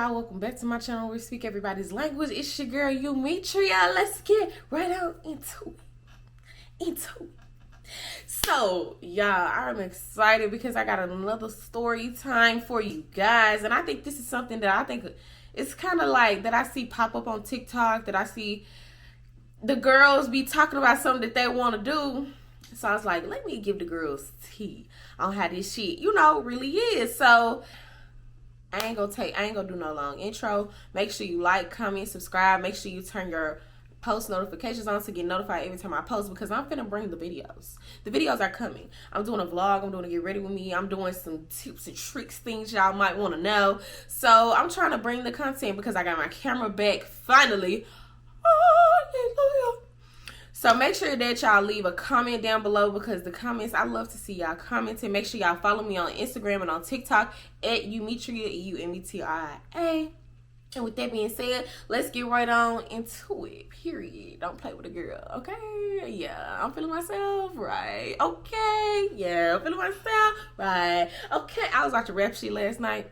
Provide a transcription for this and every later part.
y'all, welcome back to my channel where we speak everybody's language. It's your girl Eumetria. Let's get right out into it. So y'all, I'm excited because I got another story time for you guys, and I think this is something that I think it's kind of like that I see pop up on TikTok, that I see the girls be talking about something that they want to do. So I was like, let me give the girls tea on how this shit, really is. So I ain't gonna do no long intro. Make sure you like, comment, subscribe. Make sure you turn your post notifications on to get notified every time I post, because I'm finna bring the videos. The videos are coming. I'm doing a vlog. I'm doing a get ready with me. I'm doing some tips and tricks, things y'all might want to know. So I'm trying to bring the content because I got my camera back finally. Hallelujah. So make sure that y'all leave a comment down below, because the comments, I love to see y'all commenting. Make sure y'all follow me on Instagram and on TikTok at Eumetria, Eumetria. And with that being said, let's get right on into it, period. Don't play with a girl, okay? Yeah, I'm feeling myself, right? Okay, yeah, I'm feeling myself, right? Okay, I was watching rap shit last night,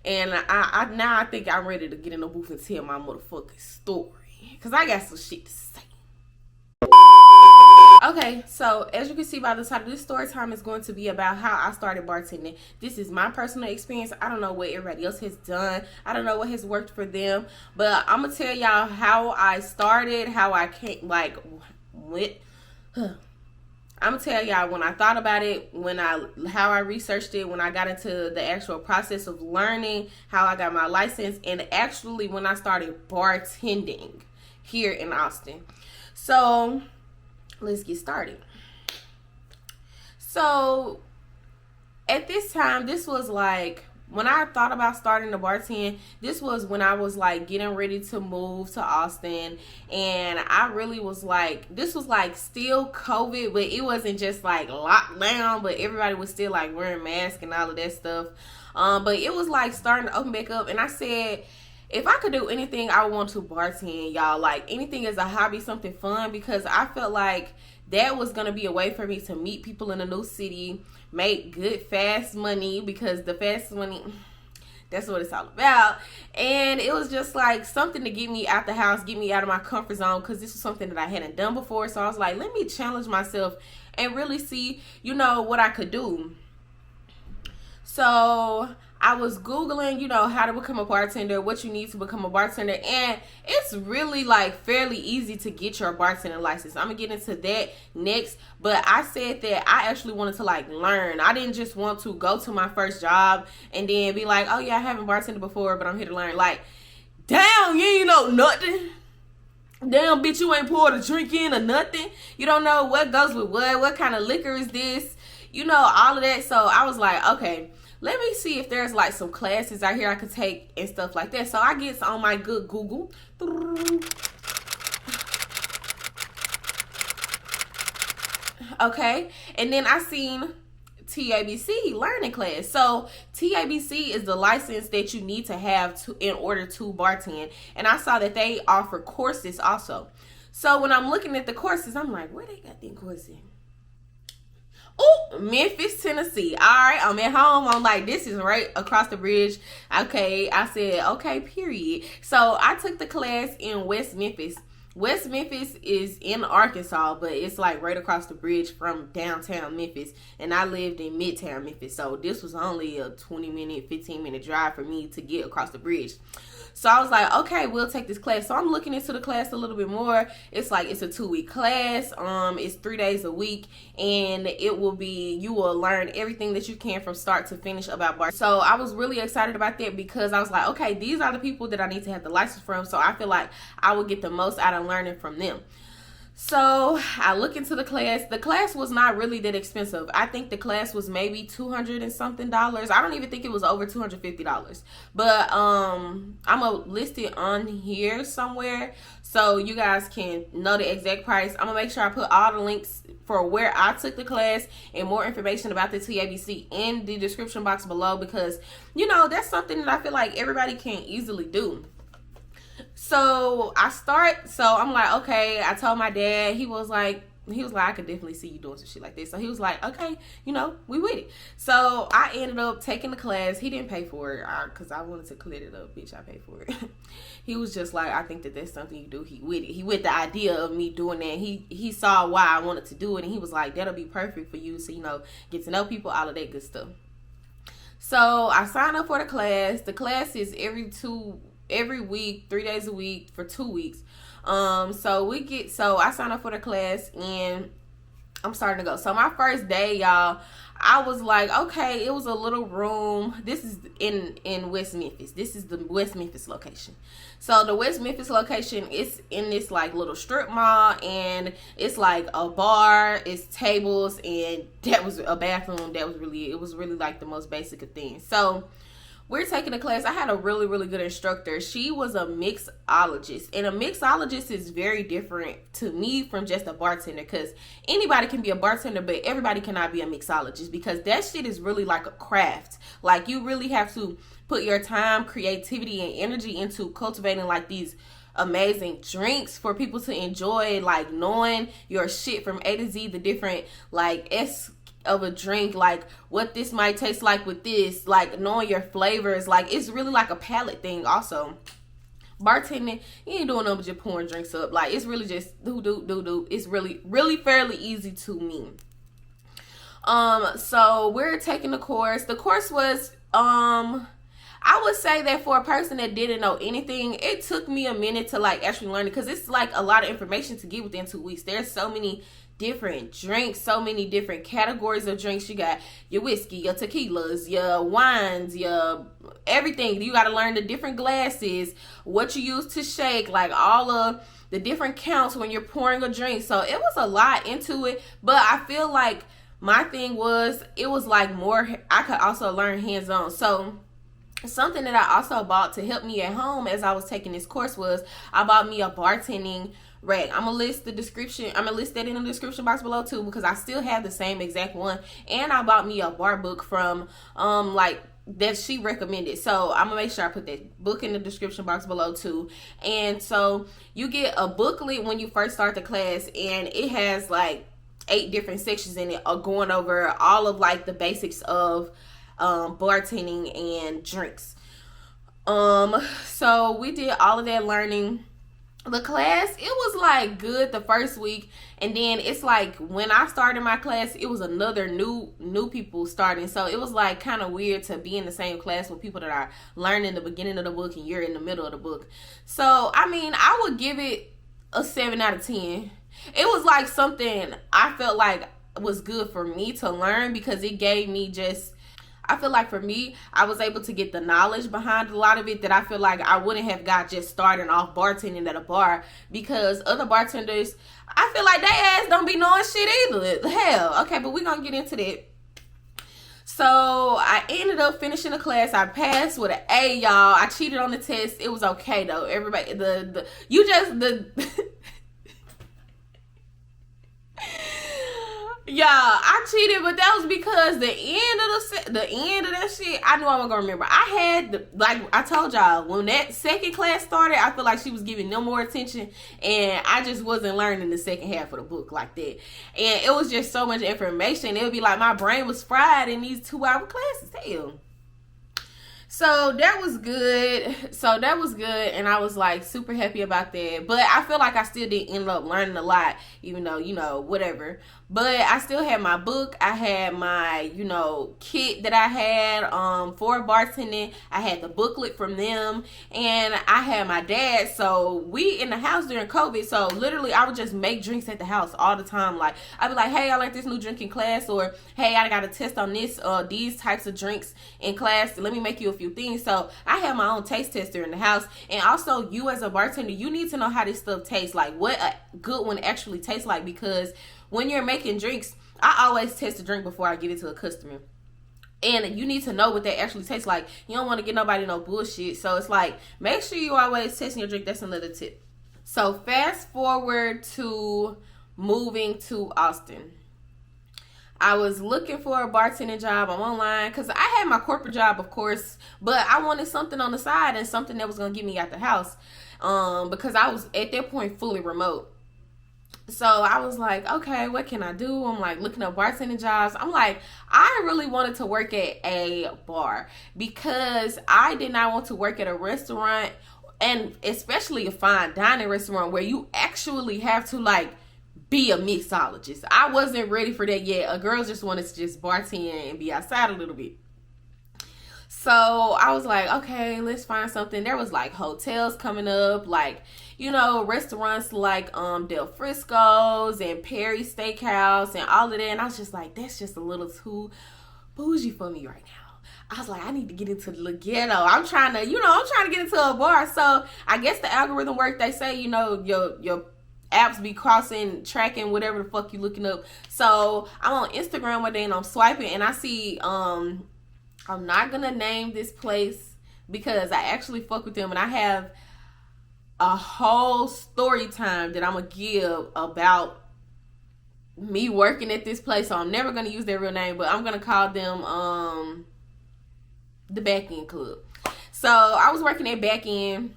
and I think I'm ready to get in the booth and tell my motherfucking story, because I got some shit to say. Okay, so as you can see by the title, this story time is going to be about how I started bartending. This is my personal experience. I don't know what everybody else has done. I don't know what has worked for them, but I'm gonna tell y'all how I started, how I came, I'm gonna tell y'all when I thought about it, how I researched it, when I got into the actual process of learning, how I got my license, and actually when I started bartending here in Austin. So let's get started. So at this time, this was like when I thought about starting the bartend, this was when I was like getting ready to move to Austin, and I really was like, this was like still COVID, but it wasn't just like locked down, but everybody was still like wearing masks and all of that stuff. But it was like starting to open back up, and I said, if I could do anything, I would want to bartend, y'all. Like anything as a hobby, something fun, because I felt like that was going to be a way for me to meet people in a new city, make good, fast money, because the fast money, that's what it's all about. And it was just like something to get me out the house, get me out of my comfort zone, because this was something that I hadn't done before. So I was like, let me challenge myself and really see, what I could do. So I was Googling, how to become a bartender, what you need to become a bartender. And it's really like fairly easy to get your bartending license. I'm going to get into that next. But I said that I actually wanted to like learn. I didn't just want to go to my first job and then be like, oh yeah, I haven't bartended before, but I'm here to learn. Like, damn, you ain't know nothing. Damn, bitch, you ain't poured a drink in or nothing. You don't know what goes with what kind of liquor is this, all of that. So I was like, okay, let me see if there's like some classes out here I could take and stuff like that. So I get on my good Google. Okay. And then I seen TABC learning class. So TABC is the license that you need to have in order to bartend. And I saw that they offer courses also. So when I'm looking at the courses, I'm like, where they got them courses? Oh, Memphis, Tennessee. All right, I'm at home. I'm like, this is right across the bridge. Okay, I said, okay, period. So I took the class in West Memphis. West Memphis is in Arkansas, but it's like right across the bridge from downtown Memphis. And I lived in Midtown Memphis. So this was only a 20-minute, 15-minute drive for me to get across the bridge. So I was like, okay, we'll take this class. So I'm looking into the class a little bit more. It's like, it's a 2-week class. It's 3 days a week, and you will learn everything that you can from start to finish about bar. So I was really excited about that, because I was like, okay, these are the people that I need to have the license from. So I feel like I would get the most out of learning from them. So I look into the class. The class was not really that expensive. I think the class was maybe $200 and something. I don't even think it was over $250. But I'm gonna list it on here somewhere so you guys can know the exact price. I'm gonna make sure I put all the links for where I took the class and more information about the TABC in the description box below, because that's something that I feel like everybody can easily do. So I'm like, okay, I told my dad. He was like, he was like, I could definitely see you doing some shit like this. So he was like, okay, you know, we with it. So I ended up taking the class. He didn't pay for it because I wanted to clear it up. Bitch, I paid for it. He was just like, I think that that's something you do. He with it. He with the idea of me doing that. He saw why I wanted to do it, and he was like, that'll be perfect for you. So, you know, get to know people, all of that good stuff. So I signed up for the class. The class is every week, 3 days a week for 2 weeks. So I signed up for the class and I'm starting to go. So my first day, y'all, I was like, okay, it was a little room. This is in West Memphis. This is the West Memphis location. So the West Memphis location is in this like little strip mall, and it's like a bar, it's tables, and that was a bathroom. It was really like the most basic of things. So we're taking a class. I had a really, really good instructor. She was a mixologist. And a mixologist is very different to me from just a bartender, because anybody can be a bartender, but everybody cannot be a mixologist, because that shit is really like a craft. Like, you really have to put your time, creativity, and energy into cultivating like these amazing drinks for people to enjoy, like knowing your shit from A to Z, the different like of a drink, like what this might taste like with this, like knowing your flavors. Like, it's really like a palate thing. Also, bartending, you ain't doing nothing but just pouring drinks up. Like, it's really just do. It's really fairly easy to me. So we're taking the course. The course was I would say that for a person that didn't know anything, it took me a minute to like actually learn it, because it's like a lot of information to get within 2 weeks. There's so many different drinks, so many different categories of drinks. You got your whiskey, your tequilas, your wines, your everything. You got to learn the different glasses, what you use to shake, like all of the different counts when you're pouring a drink. So it was a lot into it, but I feel like my thing was, it was like more, I could also learn hands-on. So something that I also bought to help me at home as I was taking this course was, I bought me a bartending rack. I'm gonna list that in the description box below too, because I still have the same exact one. And I bought me a bar book from like that she recommended. So I'm gonna make sure I put that book in the description box below too. And so you get a booklet when you first start the class, and it has like 8 different sections in it, going over all of like the basics of bartending and drinks. So we did all of that learning. The class, it was like good the first week, and then it's like when I started my class, it was another new people starting. So it was like kind of weird to be in the same class with people that are learning the beginning of the book and you're in the middle of the book. So I mean, I would give it a 7 out of 10. It was like something I felt like was good for me to learn, because it gave me just, I feel like for me, I was able to get the knowledge behind a lot of it that I feel like I wouldn't have got just starting off bartending at a bar, because other bartenders, I feel like they ass don't be knowing shit either. Hell, okay, but we're gonna get into that. So I ended up finishing the class. I passed with an A, y'all. I cheated on the test. It was okay though. Everybody, yeah, I cheated, but that was because the end of that shit, I knew I wasn't gonna remember. I had like I told y'all, when that second class started, I feel like she was giving them more attention, and I just wasn't learning the second half of the book like that. And it was just so much information. It would be like my brain was fried in these 2-hour classes. Hell. So that was good. And I was like super happy about that. But I feel like I still didn't end up learning a lot, even though, you know, whatever. But I still had my book. I had my, you know, kit that I had for bartending. I had the booklet from them. And I had my dad. So we in the house during COVID. So literally I would just make drinks at the house all the time. Like, I'd be like, hey, I like this new drink in class. Or, hey, I got a test on these types of drinks in class. Let me make you a few things. So I have my own taste tester in the house. And also, you as a bartender, you need to know how this stuff tastes, like what a good one actually tastes like, because when you're making drinks, I always test a drink before I give it to a customer. And you need to know what that actually tastes like. You don't want to get nobody no bullshit. So it's like, make sure you always testing your drink. That's another tip. So fast forward to moving to Austin. I was looking for a bartending job. I'm online because I had my corporate job, of course, but I wanted something on the side and something that was going to get me out the house, because I was at that point fully remote. So I was like, okay, what can I do? I'm like looking up bartending jobs. I'm like, I really wanted to work at a bar because I did not want to work at a restaurant, and especially a fine dining restaurant where you actually have to like be a mixologist. I wasn't ready for that yet. A girl just wanted to just bartend and be outside a little bit. So I was like, okay, let's find something. There was like hotels coming up, like, you know, restaurants like Del Frisco's and Perry Steakhouse and all of that. And I was just like, that's just a little too bougie for me right now. I was like, I need to get into the ghetto. I'm trying to get into a bar. So I guess the algorithm work. They say, you know, your apps be tracking whatever the fuck you looking up. So I'm on Instagram one day and I'm swiping and I see I'm not gonna name this place because I actually fuck with them and I have a whole story time that I'm gonna give about me working at this place. So I'm never gonna use their real name, but I'm gonna call them the Back End Club. So I was working at Back End,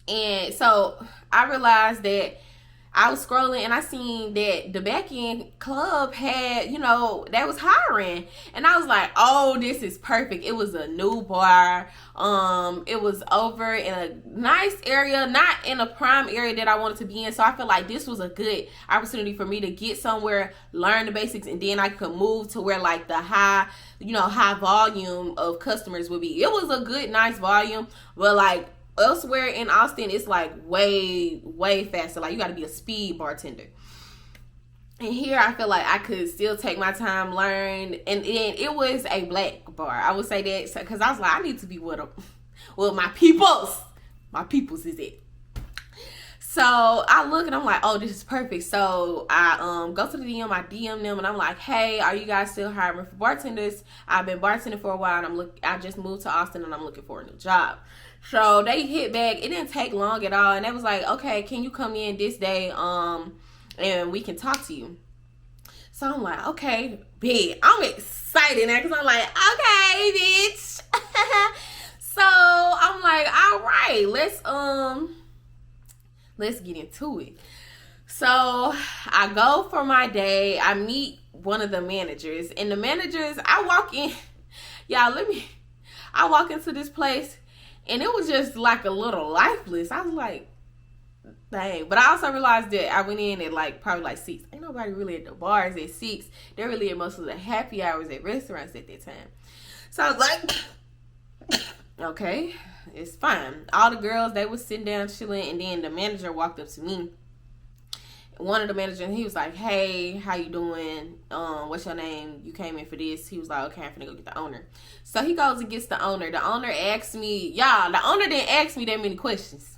and so I realized that I was scrolling and I seen that the Back End Club had, you know, that was hiring. And I was like, oh, this is perfect. It was a new bar. It was over in a nice area, not in a prime area that I wanted to be in. So I feel like this was a good opportunity for me to get somewhere, learn the basics, and then I could move to where like the high volume of customers would be. It was a good, nice volume, but like elsewhere in Austin, it's like way faster. Like you got to be a speed bartender. And here I feel like I could still take my time, learn, and it was a black bar. I would say that because I was like, I need to be with them. Well, my peoples. My peoples is it. So I look and I'm like, oh, this is perfect. So I go to the DM, I DM them, and I'm like, hey, are you guys still hiring for bartenders? I've been bartending for a while, and I just moved to Austin, and I'm looking for a new job. So they hit back. It didn't take long at all, and they was like, okay, can you come in this day, and we can talk to you. So I'm like, okay, bitch. I'm excited now because I'm like, okay, bitch. So I'm like, all right, let's get into it. So I go for my day. I meet one of the managers, and the managers, I walk in, I walk into this place, and it was just like a little lifeless. I was like, dang. But I also realized that I went in at like probably like 6. Ain't nobody really at the bars at 6. They're really at most of the happy hours at restaurants at that time. So I was like, okay, it's fine. All the girls, they was sitting down chilling, and then the manager walked up to me. One of the managers, he was like, hey, how you doing? What's your name? You came in for this. He was like, okay, I'm finna go get the owner. So he goes and gets the owner. The owner asked me, the owner didn't ask me that many questions.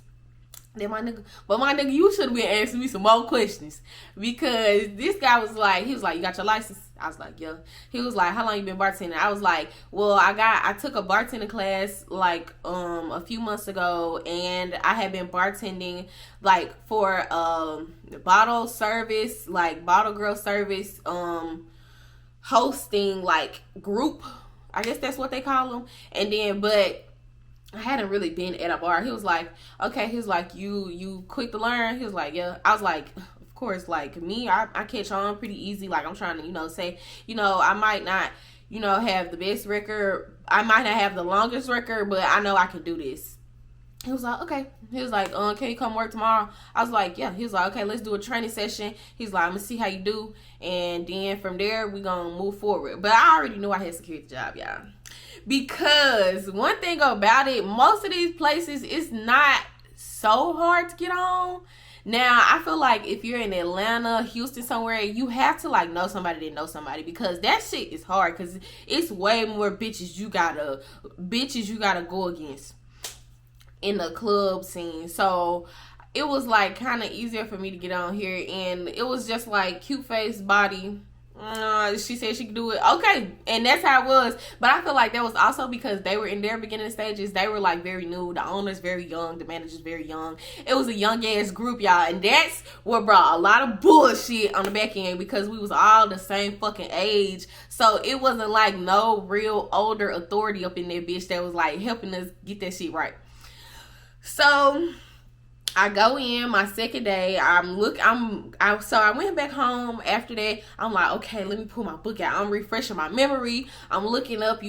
Then my nigga, you should have been asking me some more questions, because this guy was like, he was like, you got your license? I was like, yeah. He was like, how long you been bartending? I was like, well, I took a bartending class like a few months ago, and I had been bartending like for bottle service, like bottle girl service, hosting like group, I guess that's what they call them. And then, but I hadn't really been at a bar. He was like, okay. He was like, you quick to learn? He was like, yeah. I was like, of course, like me, I catch on pretty easy. Like I'm trying to, say, I might not, have the best record. I might not have the longest record, but I know I can do this. He was like, okay. He was like, can you come work tomorrow? I was like, yeah. He was like, okay, let's do a training session. He's like, I'm gonna see how you do, and then from there we gonna move forward. But I already knew I had secured the job, y'all. Because one thing about it, most of these places, it's not so hard to get on. Now, I feel like if you're in Atlanta, Houston, somewhere, you have to like know somebody that knows somebody, because that shit is hard, because it's way more bitches you gotta go against in the club scene. So it was like kind of easier for me to get on here, and it was just like cute face, body. She said she could do it. Okay. And that's how it was. But I feel like that was also because they were in their beginning stages. They were like very new. The owner's very young. The manager's very young. It was a young ass group, y'all. And that's what brought a lot of bullshit on the back end, because we was all the same fucking age. So it wasn't like no real older authority up in there, bitch, that was like helping us get that shit right. So I go in my second day. So I went back home after that. I'm like, okay, let me pull my book out. I'm refreshing my memory. I'm looking up,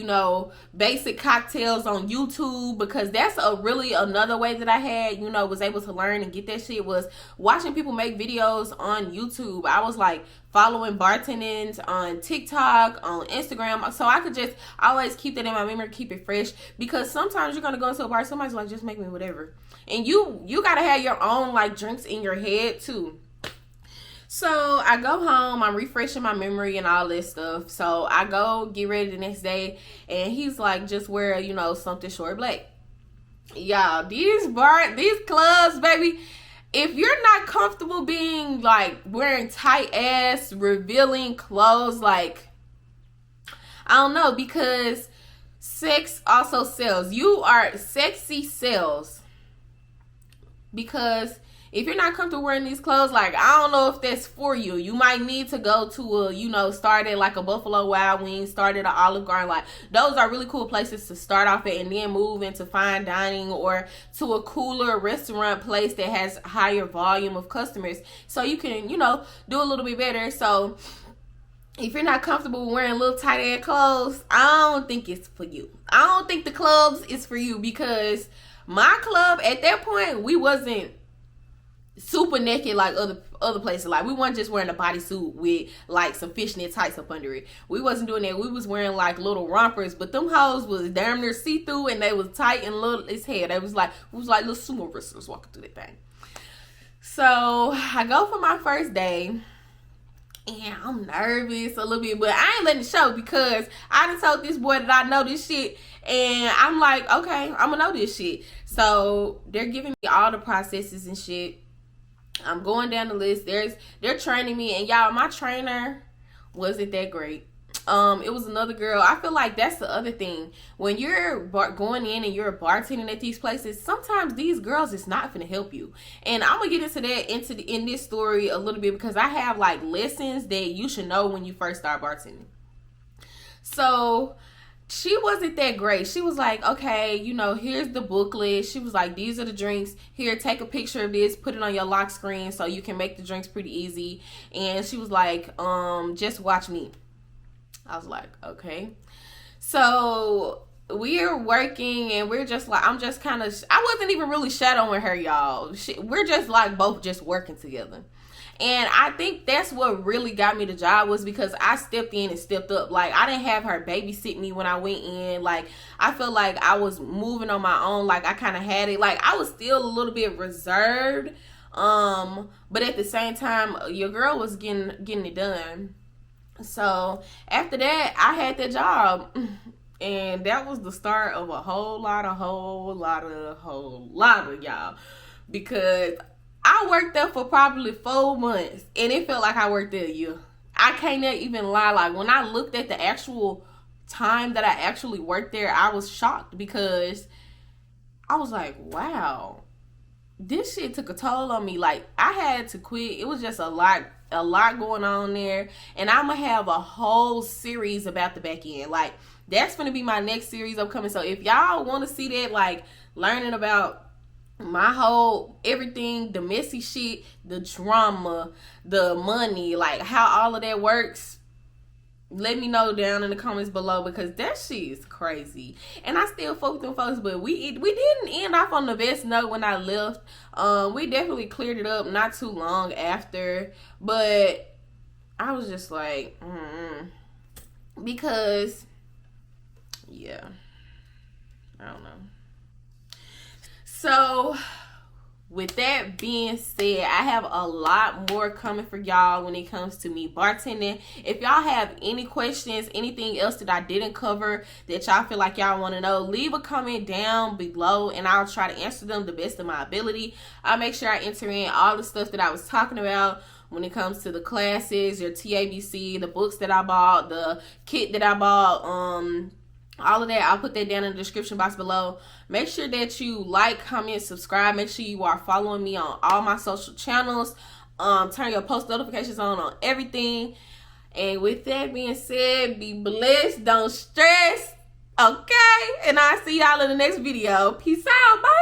basic cocktails on YouTube, because that's really another way that I had, was able to learn and get that shit, was watching people make videos on YouTube. I was like following bartending on TikTok, on Instagram, so I could just always keep that in my memory, keep it fresh, because sometimes you're gonna go into a bar, somebody's like, just make me whatever. And you gotta have your own like drinks in your head too. So I go home, I'm refreshing my memory and all this stuff. So I go get ready the next day, and he's like, just wear, something short black. Y'all, these clubs, baby, if you're not comfortable being like wearing tight ass revealing clothes, like, I don't know, because sex also sells. Sexy sells. Because if you're not comfortable wearing these clothes, like, I don't know if that's for you. You might need to go to start at like a Buffalo Wild Wings, start at an Olive Garden. Like, those are really cool places to start off at, and then move into fine dining or to a cooler restaurant place that has higher volume of customers, so you can, do a little bit better. So if you're not comfortable wearing little tight ass clothes, I don't think it's for you. I don't think the clubs is for you, because my club at that point, we wasn't super naked like other places. Like, we weren't just wearing a bodysuit with like some fishnet tights up under it. We wasn't doing that. We was wearing like little rompers, but them hoes was damn near see-through, and they was tight and little as hell. It was like little sumo wrestlers walking through that thing. So I go for my first day, and I'm nervous a little bit, but I ain't letting it show, because I done told this boy that I know this shit, and I'm like, okay, I'm gonna know this shit. So they're giving me all the processes and shit. I'm going down the list. They're training me, and y'all, my trainer wasn't that great. It was another girl. I feel like that's the other thing. When you're going in and you're bartending at these places, sometimes these girls is not gonna help you. And I'm gonna get into that in this story a little bit, because I have like lessons that you should know when you first start bartending. So she wasn't that great. She was like, okay, here's the booklet. She was like, these are the drinks. Here, take a picture of this, put it on your lock screen so you can make the drinks pretty easy. And she was like, just watch me. I was like, okay. So we're working, and we're just like, I wasn't even really shadowing her, y'all. We're just like both just working together. And I think that's what really got me the job, was because I stepped in and stepped up. Like, I didn't have her babysit me when I went in. Like, I felt like I was moving on my own. Like, I kind of had it. Like, I was still a little bit reserved. But at the same time, your girl was getting it done. So after that, I had that job. And that was the start of a whole lot of y'all. Because I worked there for probably 4 months, and it felt like I worked there a year. I can't even lie. Like, when I looked at the actual time that I actually worked there, I was shocked, because I was like, wow, this shit took a toll on me. Like, I had to quit. It was just a lot going on there, and I'm gonna have a whole series about the back end. Like, that's gonna be my next series upcoming. So if y'all want to see that, like, learning about my whole everything, the messy shit, the drama, the money, like how all of that works, let me know down in the comments below, because that shit is crazy. And I still fuck with them folks, but we didn't end off on the best note when I left. We definitely cleared it up not too long after, but I was just like, because yeah, I don't know. So with that being said, I have a lot more coming for y'all when it comes to me bartending. If y'all have any questions, anything else that I didn't cover that y'all feel like y'all want to know, leave a comment down below, and I'll try to answer them the best of my ability. I'll make sure I enter in all the stuff that I was talking about when it comes to the classes, your TABC, the books that I bought, the kit that I bought, all of that. I'll put that down in the description box below. Make sure that you like, comment, subscribe. Make sure you are following me on all my social channels. Turn your post notifications on everything. And with that being said, be blessed, don't stress, okay? And I'll see y'all in the next video. Peace out, bye.